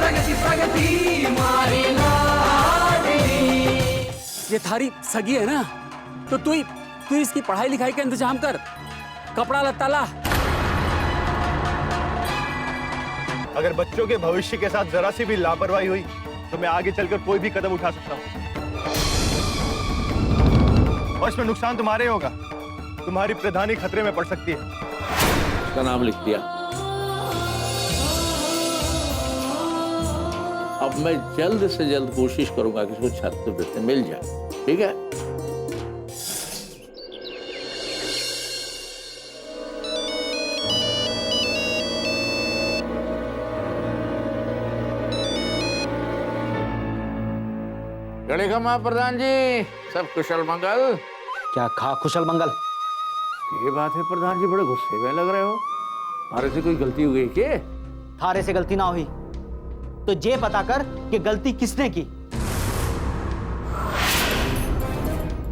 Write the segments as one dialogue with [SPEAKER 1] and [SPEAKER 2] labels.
[SPEAKER 1] प्रगति प्रगति मारी लाडली।
[SPEAKER 2] ये थारी सगी है ना, तो तू इसकी पढ़ाई लिखाई का इंतजाम कर, कपड़ा लत्ता ला।
[SPEAKER 3] अगर बच्चों के भविष्य के साथ जरा सी भी लापरवाही हुई तो मैं आगे चलकर कोई भी कदम उठा सकता हूं, और इसमें नुकसान तुम्हारे होगा। तुम्हारी प्रधानी खतरे में पड़ सकती है।
[SPEAKER 4] उसका नाम लिख दिया। अब मैं जल्द से जल्द कोशिश करूंगा कि उसको छात्रवृत्ति मिल जाए, ठीक है? गणे का महाप्रधान जी, सब कुशल मंगल?
[SPEAKER 5] क्या खा कुशल मंगल?
[SPEAKER 4] ये बात है प्रधान जी, बड़े गुस्से में लग रहे हो। थारे से कोई गलती हो गई क्या?
[SPEAKER 5] थारे से गलती ना हुई तो ये पता कर कि गलती किसने की।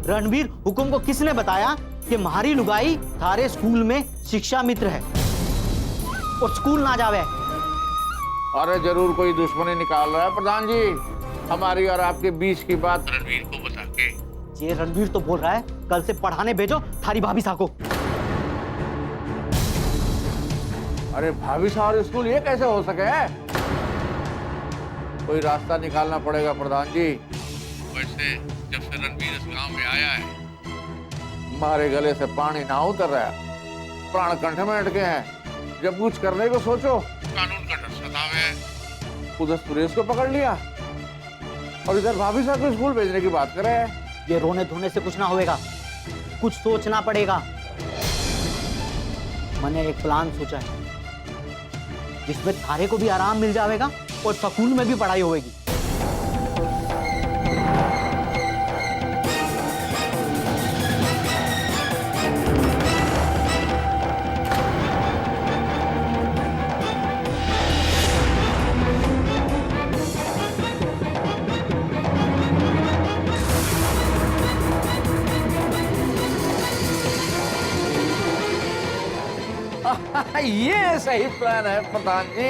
[SPEAKER 5] रणवीर हुकुम को किसने बताया कि म्हारी लुगाई थारे स्कूल में शिक्षा मित्र है और स्कूल ना जावे?
[SPEAKER 4] अरे जरूर कोई दुश्मनी निकाल रहा है प्रधान जी, हमारी और आपके बीच की बात रणवीर को बता के।
[SPEAKER 5] ये रणवीर तो बोल रहा है कल से पढ़ाने भेजो थारी भाभी साहब को।
[SPEAKER 4] अरे भाभी साहब स्कूल, ये कैसे हो सके? कोई रास्ता निकालना पड़ेगा प्रधान जी। वैसे जब से रणवीर इस गांव में आया है, हमारे गले से पानी ना उतर रहा है, प्राण कंठ में अटके हैं। जब कुछ करने को सोचो कानून का डर सतावे। उधर सुरेश को पकड़ लिया और इधर भाभी साहब को स्कूल भेजने की बात कर रहे हैं।
[SPEAKER 5] ये रोने धोने से कुछ ना होएगा, कुछ सोचना पड़ेगा। मैंने एक प्लान सोचा है जिसमें थारे को भी आराम मिल जाएगा और स्कूल में भी पढ़ाई होगी।
[SPEAKER 4] ये सही प्लान है प्रधान जी।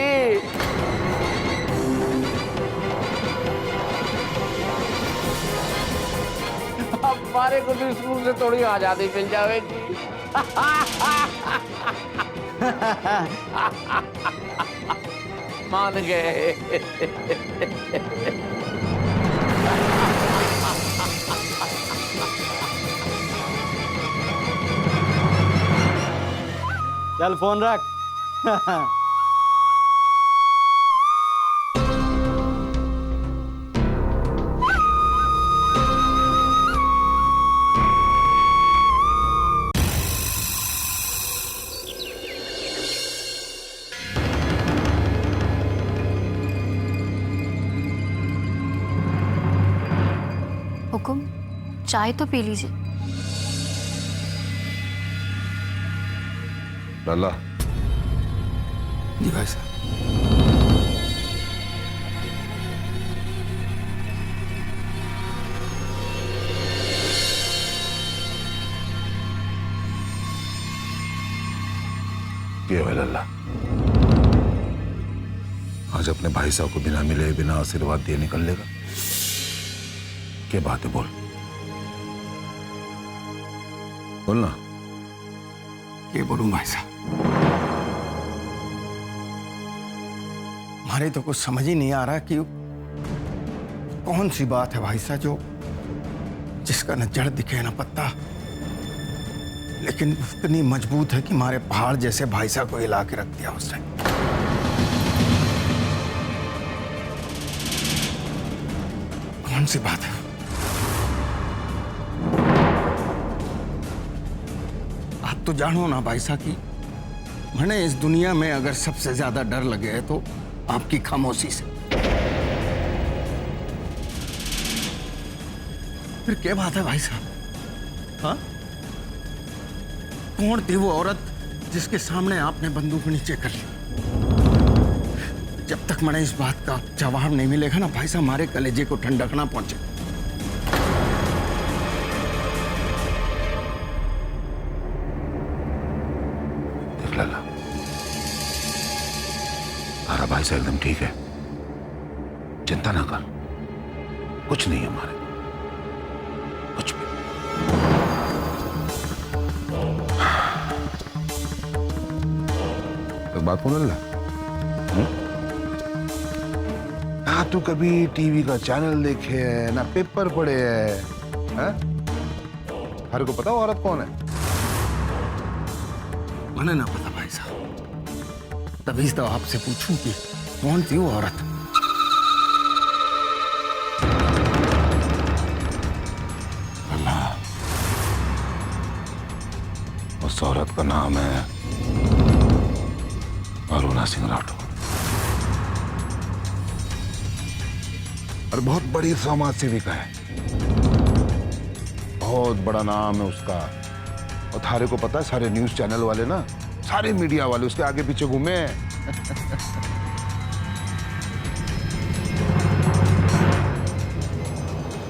[SPEAKER 4] अब हमारे को भी स्कूल से थोड़ी आजादी मिल जाएगी। मान गए।
[SPEAKER 5] चल फोन रख।
[SPEAKER 6] हुकुम, चाय तो पी लीजिए।
[SPEAKER 7] लाला।
[SPEAKER 8] जी भाई साहब।
[SPEAKER 7] क्या है लल्ला? आज अपने भाई साहब को बिना मिले बिना आशीर्वाद दिए निकल लेगा? क्या बात है, बोल बोलना।
[SPEAKER 8] क्या बोलूं भाई साहब? हमारे तो कुछ समझ ही नहीं आ रहा कि कौन सी बात है भाई साहब जो जिसका न जड़ दिखे न पत्ता, लेकिन इतनी मजबूत है कि हमारे पहाड़ जैसे भाई साहब को हिला के रख दिया उसने। कौन सी बात है? आप तो जानो ना भाई साहब की मैंने इस दुनिया में अगर सबसे ज्यादा डर लगे है तो आपकी खामोशी से। फिर क्या बात है भाई साहब? हाँ, कौन थी वो औरत जिसके सामने आपने बंदूक नीचे कर ली? जब तक मैंने इस बात का जवाब नहीं मिलेगा ना भाई साहब, हमारे कलेजे को ठंडक ना पहुंचे।
[SPEAKER 7] लाला, हमारा भाई साहब एकदम ठीक है, चिंता ना कर, कुछ नहीं है हमारे, कुछ भी। तो बात को लल्ला, हाँ तू कभी टीवी का चैनल देखे है ना पेपर पढ़े है? हर को पता औरत कौन है?
[SPEAKER 8] मैंने ना पता भाई साहब, तभी तो आपसे पूछूं कि कौन थी वो औरत।
[SPEAKER 7] अल्लाह, उस औरत का नाम है अरुणा सिंह राठौर और बहुत बड़ी समाज सेविका है, बहुत बड़ा नाम है उसका। और थारे को पता है सारे न्यूज चैनल वाले ना, सारे मीडिया वाले उसके आगे पीछे घूमे।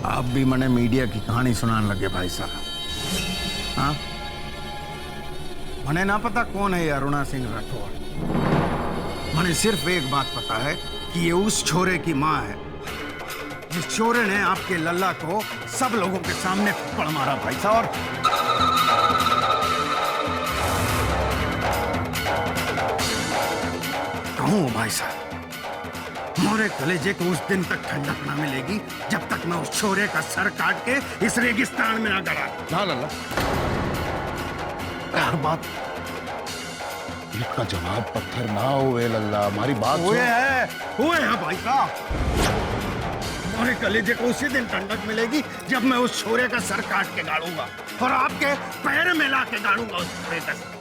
[SPEAKER 8] आप भी मने मीडिया की कहानी सुनाने लगे भाई साहब। हाँ, मने ना पता कौन है ये अरुणा सिंह राठौर। मने सिर्फ एक बात पता है कि ये उस छोरे की माँ है जिस छोरे ने आपके लल्ला को सब लोगों के सामने थप्पड़ मारा भाई साहब। कहूँ भाई साहब, मोरे कलेजे को उस दिन तक ठंडक ना मिलेगी जब तक मैं उस छोरे का सर काट के इस रेगिस्तान में ना गड़ा।
[SPEAKER 7] ना लल्ला, हर बात ईंट का जवाब पत्थर ना हुए लल्ला, हमारी बात
[SPEAKER 8] हुए हैं भाई साहब। मोरे कलेजे को उसी दिन ठंडक मिलेगी जब मैं उस छोरे का सर काट के गाड़ूंगा और आपके पैर में ला के गाड़ूंगा उस छोरे का सर।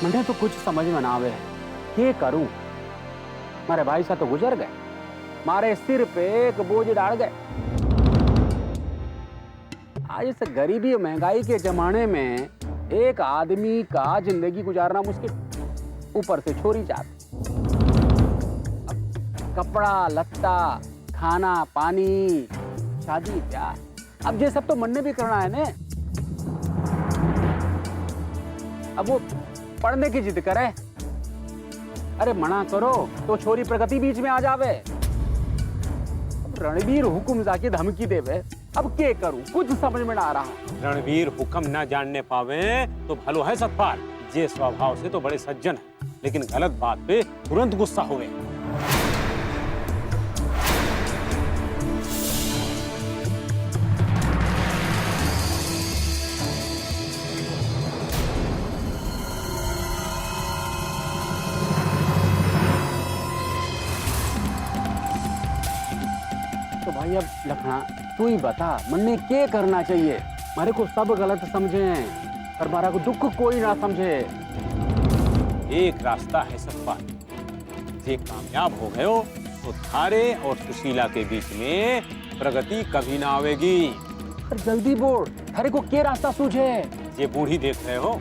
[SPEAKER 2] मुझे तो कुछ समझ में ना आवे, क्या करूं? मारे भाई साहब तो गुजर गए, मारे सिर पे एक बोझ डाल गए। आज इस गरीबी और महंगाई के जमाने में एक आदमी का जिंदगी गुजारना मुश्किल, ऊपर से छोरी चाहती। कपड़ा लत्ता, खाना पानी, शादी ब्याह, अब ये सब तो मन ने भी करना है ने। अब वो पढ़ने की जिद करे, अरे मना करो तो छोरी प्रगति बीच में आ जावे। अब रणवीर हुक्म जाके धमकी देवे, अब क्या करूं, कुछ समझ में ना आ रहा।
[SPEAKER 9] रणवीर हुक्म ना जानने पावे तो भलो है सतपाल, जे स्वभाव से तो बड़े सज्जन है, लेकिन गलत बात पे तुरंत गुस्सा हुए।
[SPEAKER 2] तो भाई अब लखना तू ही बता, मन ने क्या करना चाहिए? मारे को सब गलत समझे और मारा को दुख कोई ना समझे।
[SPEAKER 9] एक रास्ता है सतपाल, जे कामयाब हो गयो तो थारे और सुशीला के बीच में प्रगति कभी ना आवेगी।
[SPEAKER 2] पर जल्दी बोल, थारे को क्या रास्ता सूझे?
[SPEAKER 9] ये बूढ़ी देख रहे हो,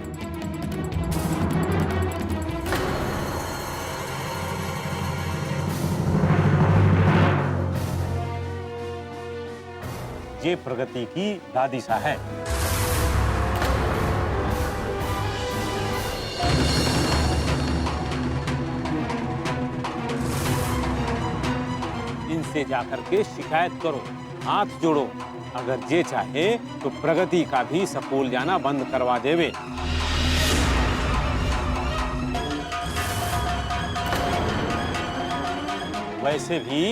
[SPEAKER 9] ये प्रगति की दादी सा है। इनसे जाकर के शिकायत करो, हाथ जोड़ो, अगर ये चाहे तो प्रगति का भी स्कूल जाना बंद करवा देवे। वैसे भी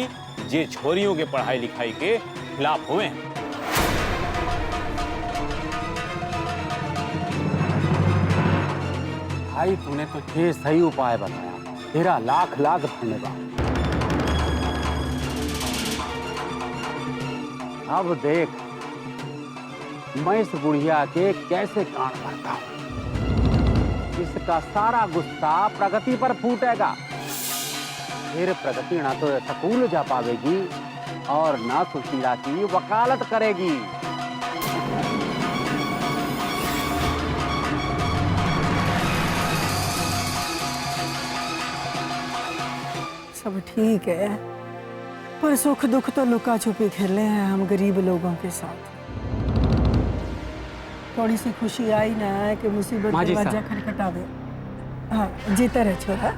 [SPEAKER 9] ये छोरियों के पढ़ाई लिखाई के खिलाफ हुए हैं।
[SPEAKER 2] भाई तूने तो ये सही उपाय बताया, तेरा लाख लाख धन्यवाद। अब देख मैं इस बुढ़िया के कैसे कान भरता हूं। इसका सारा गुस्सा प्रगति पर फूटेगा। फिर प्रगति ना तो स्कूल जा पावेगी और ना सुशीला की वकालत करेगी।
[SPEAKER 10] सब ठीक है, पर सुख दुख तो लुका छुपी खेले हैं हम गरीब लोगों के साथ। थोड़ी सी खुशी आई ना कि मुसीबत
[SPEAKER 2] माँ जी
[SPEAKER 10] दरवाजा खटखटावे। हाँ, जीता रहे छोरा।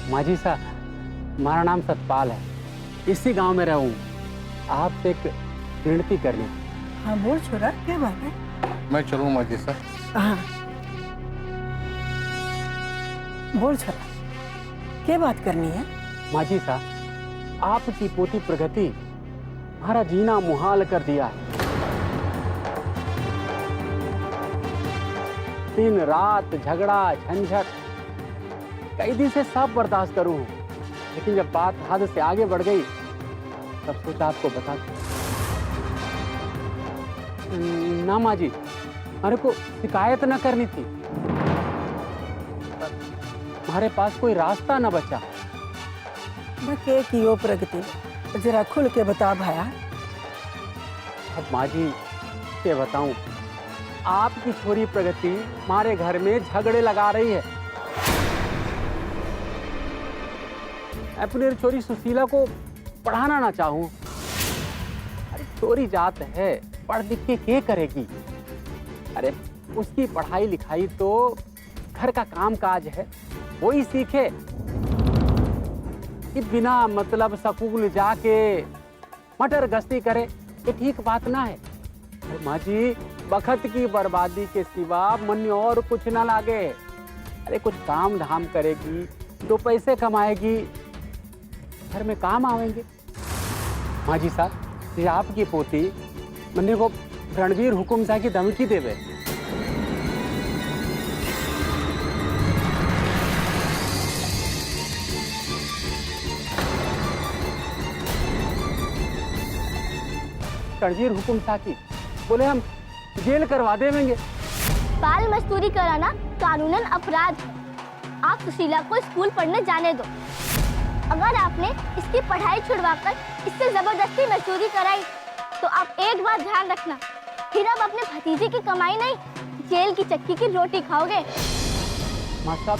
[SPEAKER 2] माँ जी साहब, हमारा नाम सतपाल है, इसी गांव में रहूं। आपसे एक विनती करनी।
[SPEAKER 10] हाँ बोल छोरा, क्या बात है?
[SPEAKER 4] मैं चलूं माँ जी साहब?
[SPEAKER 10] हाँ बोल छोरा, क्या बात करनी है?
[SPEAKER 2] माँ जी साहब, आपकी पोती प्रगति हमारा जीना मुहाल कर दिया है। दिन रात झगड़ा झंझट, कई दिन से सब बर्दाश्त करूं, लेकिन जब बात हद से आगे बढ़ गई तब सोचा आपको बता दूं। ना माँ जी, हमारे को शिकायत न करनी थी, हमारे पास कोई रास्ता न बचा।
[SPEAKER 10] मैं के कियो प्रगति, जरा खुल के बता भाया।
[SPEAKER 2] अब माँ जी क्या बताऊं, आपकी छोरी प्रगति हमारे घर में झगड़े लगा रही है। अपनी छोरी सुशीला को पढ़ाना ना चाहूं, अरे छोरी जात है, पढ़ लिख के क्या करेगी? अरे उसकी पढ़ाई लिखाई तो घर का काम काज है, वही सीखे कि बिना मतलब स्कूल जाके मटर गश्ती करे, ये ठीक बात ना है। अरे माँ जी, वक्त की बर्बादी के सिवा मन और कुछ ना लागे। अरे कुछ काम धाम करेगी, दो पैसे कमाएगी, घर में काम आवेंगे। माँ जी साहब, ये आपकी पोती मन्ने को रणवीर हुकुम सा की धमकी देवे। रणवीर हुकुम सा की बोले हम जेल करवा देंगे।
[SPEAKER 11] बाल मजदूरी कराना कानूनन अपराध है। आप सुशीला को स्कूल पढ़ने जाने दो। अगर आपने इसकी पढ़ाई छुड़वाकर इससे जबरदस्ती मजदूरी कराई तो आप एक बात ध्यान रखना, फिर आप अपने भतीजे की कमाई नहीं, जेल की चक्की की रोटी खाओगे।
[SPEAKER 2] माँ साहब,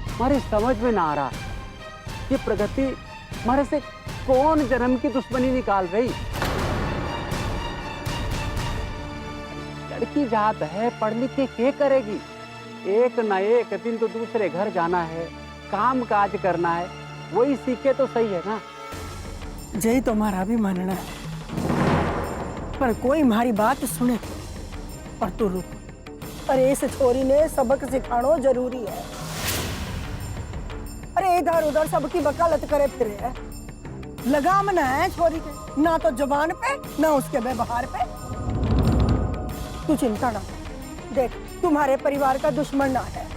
[SPEAKER 2] हमारी समझ में ना आ रहा ये प्रगति हमारे से कौन जन्म की दुश्मनी निकाल रही। लड़की जात है, पढ़ लिख के क्या करेगी? एक न एक दिन तो दूसरे घर जाना है, काम काज करना है, वही सीखे तो सही है ना।
[SPEAKER 10] जय तुम्हारा भी मानना है, पर कोई हमारी बात सुने और तू रुक। अरे इस छोरी ने सबक सिखाना जरूरी है। अरे इधर उधर सबकी वकालत करे फिरे है, लगाम ना है छोरी के, ना तो जुबान पे ना उसके व्यवहार पे। तू चिंता ना, देख तुम्हारे परिवार का दुश्मन ना है,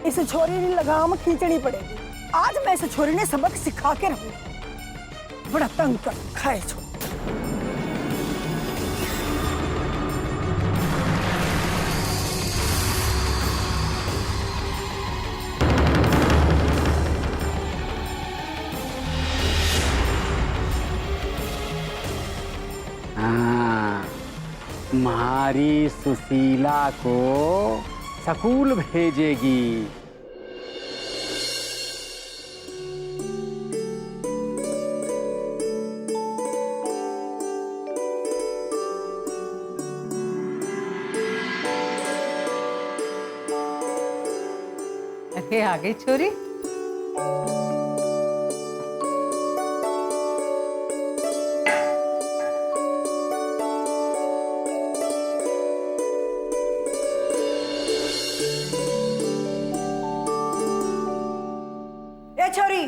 [SPEAKER 10] इस छोरी ने लगाम खींचनी पड़ेगी। आज मैं इस छोरी ने सबक सिखा के रहूं। बड़ा तंग कर खाए छोरी।
[SPEAKER 2] तुम्हारी सुशीला को स्कूल भेजेगी।
[SPEAKER 12] अरे आ गई छोरी।
[SPEAKER 10] छोरी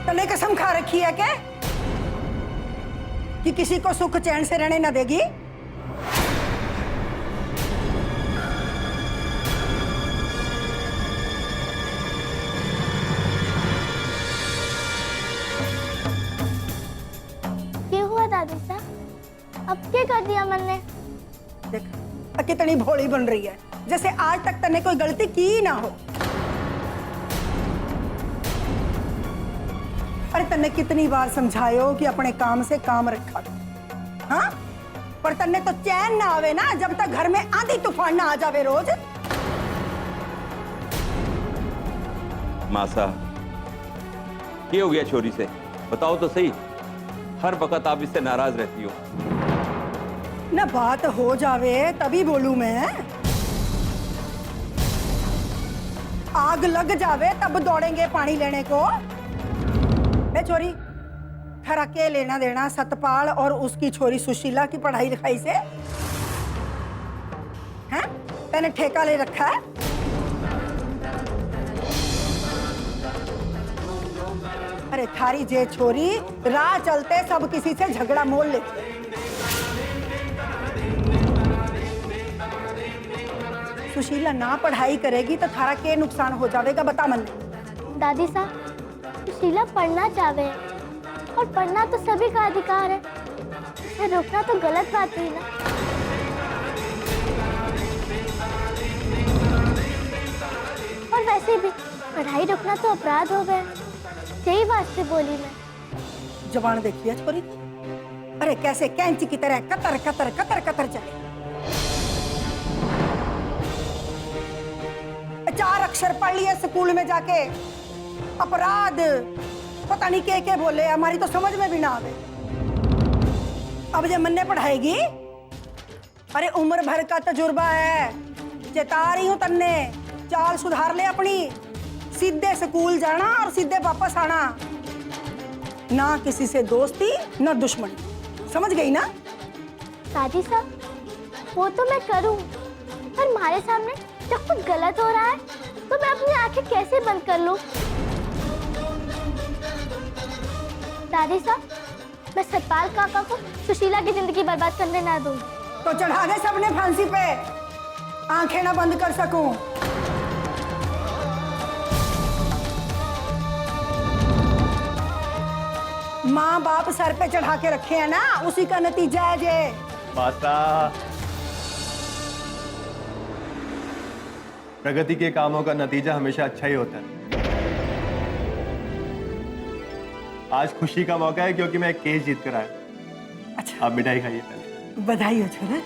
[SPEAKER 10] तने कसम खा रखी है क्या कि किसी को सुख चैन से रहने न देगी?
[SPEAKER 11] अब क्या कर दिया मैंने?
[SPEAKER 10] देख कितनी भोली बन रही है, जैसे आज तक तने कोई गलती की ही ना हो। अरे तन्ने कितनी बार समझायो कि अपने काम से काम रखा कर। हाँ, पर तन्ने तो चैन ना आवे ना जब तक घर में आंधी तूफान ना आ जावे रोज।
[SPEAKER 13] मासा, क्या हो गया छोरी से? बताओ तो सही। हर वक्त आप इससे नाराज रहती हो।
[SPEAKER 10] ना बात हो जावे तभी बोलूं मैं। आग लग जावे तब दौड़ेंगे पानी लेने को। बे छोरी, खरा के लेना देना सतपाल और उसकी छोरी सुशीला की पढ़ाई लिखाई से? हैं? तैने ठेका ले रखा है? अरे थारी जे छोरी राह चलते सब किसी से झगड़ा मोल लेती। सुशीला ना पढ़ाई करेगी तो थारा के नुकसान हो जाएगा, बता मन।
[SPEAKER 11] दादी साहब, सुशीला पढ़ना चाहे और पढ़ना तो सभी का अधिकार है, उसे रोकना तो गलत बात है ना। और वैसे भी पढ़ाई रोकना तो अपराध हो गया, यही बात से बोली मैं।
[SPEAKER 10] जबान देखिए छोरी, अरे कैसे कैंची की तरह कतर कतर कतर कतर चले। 4 अक्षर पढ़ लिए स्कूल में जाके, अपराध पता नहीं के बोले, हमारी तो समझ में भी ना आवे। अब जब मन्ने पढ़ाएगी, अरे उम्र भर का तजुर्बा है, चेता रही हूं तन्ने, चाल सुधार ले अपनी। सीधे स्कूल जाना और सीधे वापस आना, ना किसी से दोस्ती ना दुश्मनी, समझ गई ना?
[SPEAKER 11] दादी साहब, वो तो मैं करूं, पर हमारे सामने जब कुछ गलत हो रहा है तो मैं अपनी आंखें कैसे बंद कर लूं? दादी साहब, मैं सतपाल काका को सुशीला की जिंदगी बर्बाद करने ना दूं।
[SPEAKER 10] तो चढ़ा दे सबने फांसी पे, आंखें ना बंद कर सकूं। माँ बाप सर पे चढ़ा के रखे हैं ना, उसी का नतीजा है ये।
[SPEAKER 3] माता, प्रगति के कामों का नतीजा हमेशा अच्छा ही होता है। आज खुशी का मौका है क्योंकि मैं एक केस जीत कर आया।
[SPEAKER 10] अच्छा,
[SPEAKER 3] आप मिठाई खाइए पहले।
[SPEAKER 10] बधाई हो छोरा।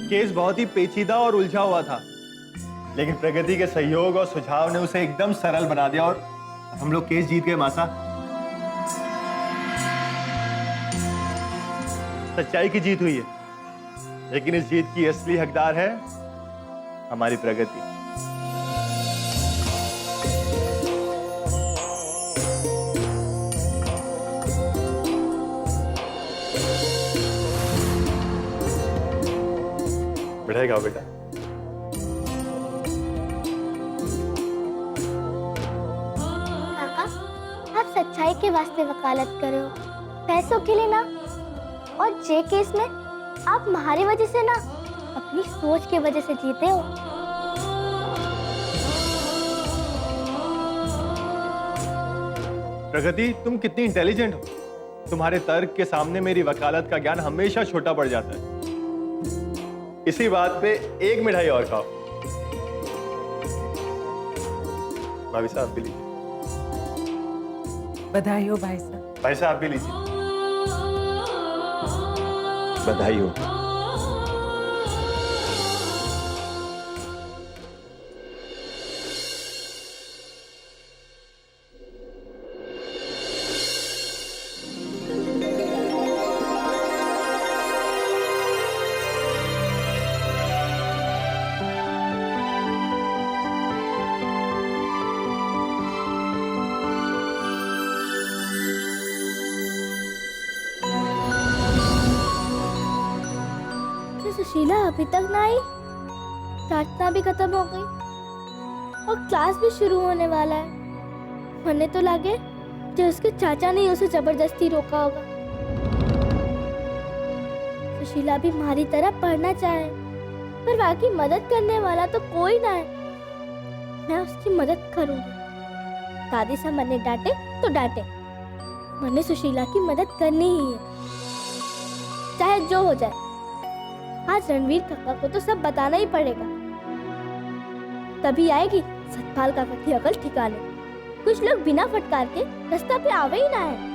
[SPEAKER 3] केस बहुत ही पेचीदा और उलझा हुआ था, लेकिन प्रगति के सहयोग और सुझाव ने उसे एकदम सरल बना दिया और हम लोग केस जीत गए। मासा, सच्चाई की जीत हुई है, लेकिन इस जीत की असली हकदार है हमारी प्रगति। मिठाई खाओ बेटा।
[SPEAKER 11] काका, आप सच्चाई के वास्ते वकालत कर रहे हो, पैसों के लिए ना। और जे केस में आप हमारी वजह से ना, अपनी सोच की वजह से जीते हो।
[SPEAKER 3] प्रगति, तुम कितनी इंटेलिजेंट हो। तुम्हारे तर्क के सामने मेरी वकालत का ज्ञान हमेशा छोटा पड़ जाता है। इसी बात पे एक मिठाई और खाओ। भाभी साहब भी लीजिए।
[SPEAKER 12] बधाई हो भाई साहब।
[SPEAKER 3] भाई साहब भी लीजिए।
[SPEAKER 13] बधाई हो।
[SPEAKER 11] सुशीला अभी तक ना आई, प्रार्थना भी खत्म हो गई और क्लास भी शुरू होने वाला है। मन्ने तो लगे जो उसके चाचा ने उसे जबरदस्ती रोका होगा। सुशीला भी हमारी तरह पढ़ना चाहे, पर बाकी मदद करने वाला तो कोई ना है। मैं उसकी मदद करूंगी। दादी से मैंने डांटे तो डांटे, मैंने सुशीला की मदद करनी ही है, चाहे जो हो जाए। आज रणवीर काका को तो सब बताना ही पड़ेगा, तभी आएगी सतपाल काका की अकल ठिकाने। कुछ लोग बिना फटकार के रास्ता पे आवे ही ना है।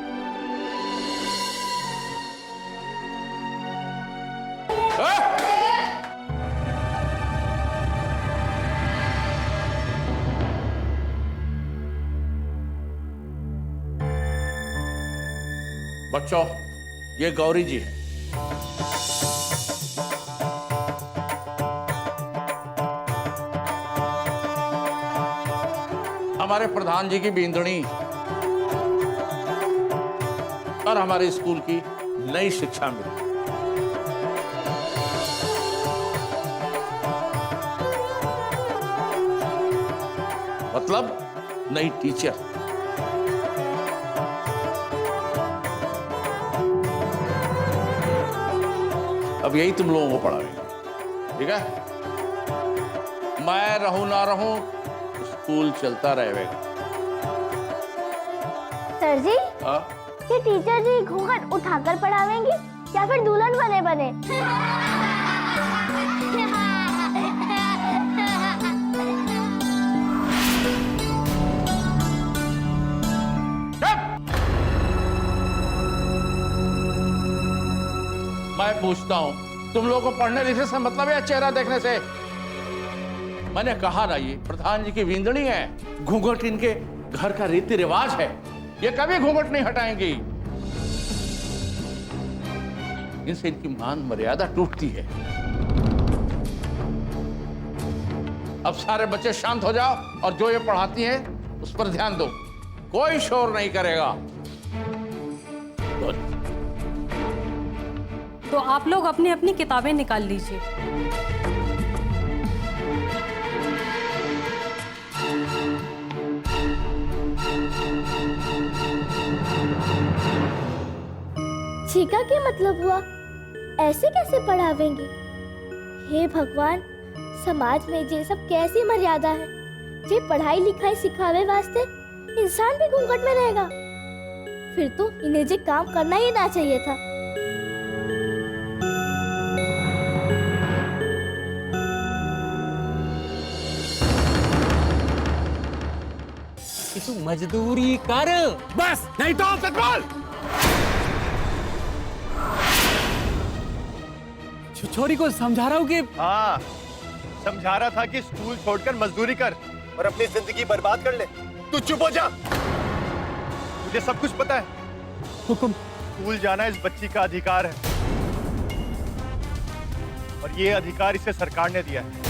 [SPEAKER 4] बच्चों, ये गौरी जी है। हमारे प्रधान जी की बींदड़ी और हमारे स्कूल की नई शिक्षा मिली। मतलब नई टीचर। अब यही तुम लोगों को पढ़ाएंगे, ठीक है? मैं रहूं ना रहूं, स्कूल चलता रहेगा।
[SPEAKER 11] सर जी, ये टीचर जी घूंघट उठाकर पढ़ावेंगी या फिर दुल्हन बने बने?
[SPEAKER 4] मैं पूछता हूं, तुम लोगों को पढ़ने लिखने से मतलब है चेहरा देखने से? मैंने कहा ना, ये प्रधान जी की विंदड़ी है, घूंघट इनके घर का रीति रिवाज है, ये कभी घूंघट नहीं हटाएंगी। इनसे इनकी मान मर्यादा टूटती है। अब सारे बच्चे शांत हो जाओ और जो ये पढ़ाती हैं उस पर ध्यान दो, कोई शोर नहीं करेगा।
[SPEAKER 14] तो आप लोग अपनी अपनी किताबें निकाल लीजिए।
[SPEAKER 11] छीका क्या मतलब हुआ? ऐसे कैसे पढ़ावेंगी? हे भगवान, समाज में ये सब कैसी मर्यादा है? जे पढ़ाई लिखाई सिखावे वास्ते इंसान भी घूंघट में रहेगा। फिर तो इन्हें जे काम करना ही ना चाहिए था।
[SPEAKER 9] तू मजदूरी कर बस, नहीं तो सतपाल। छोरी को समझा रहा हूँ कि
[SPEAKER 3] हाँ, समझा रहा था कि स्कूल छोड़कर मजदूरी कर और अपनी जिंदगी बर्बाद कर ले। तू चुप हो जा, मुझे सब कुछ पता है।
[SPEAKER 9] हुक्म।
[SPEAKER 3] स्कूल जाना इस बच्ची का अधिकार है और ये अधिकार इसे सरकार ने दिया है।